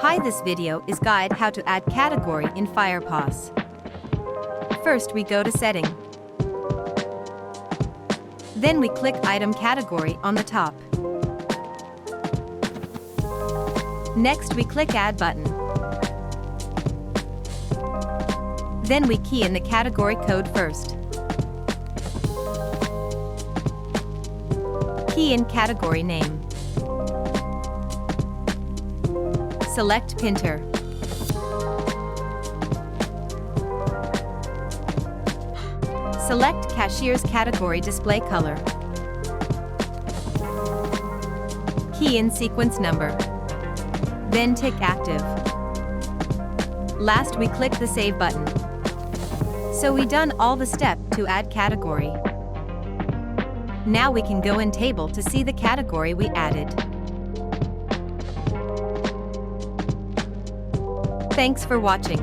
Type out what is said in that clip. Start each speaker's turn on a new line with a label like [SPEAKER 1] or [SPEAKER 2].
[SPEAKER 1] Hi, this video is guide how to add category in Firepos. First we go to setting. Then we click item category on the top. Next we click add button. Then we key in the category code first. Key in category name. Select printer. Select cashier's category display color. Key in sequence number. Then tick active. Last we click the save button. So we done all the step to add category. Now we can go in table to see the category we added. Thanks for watching.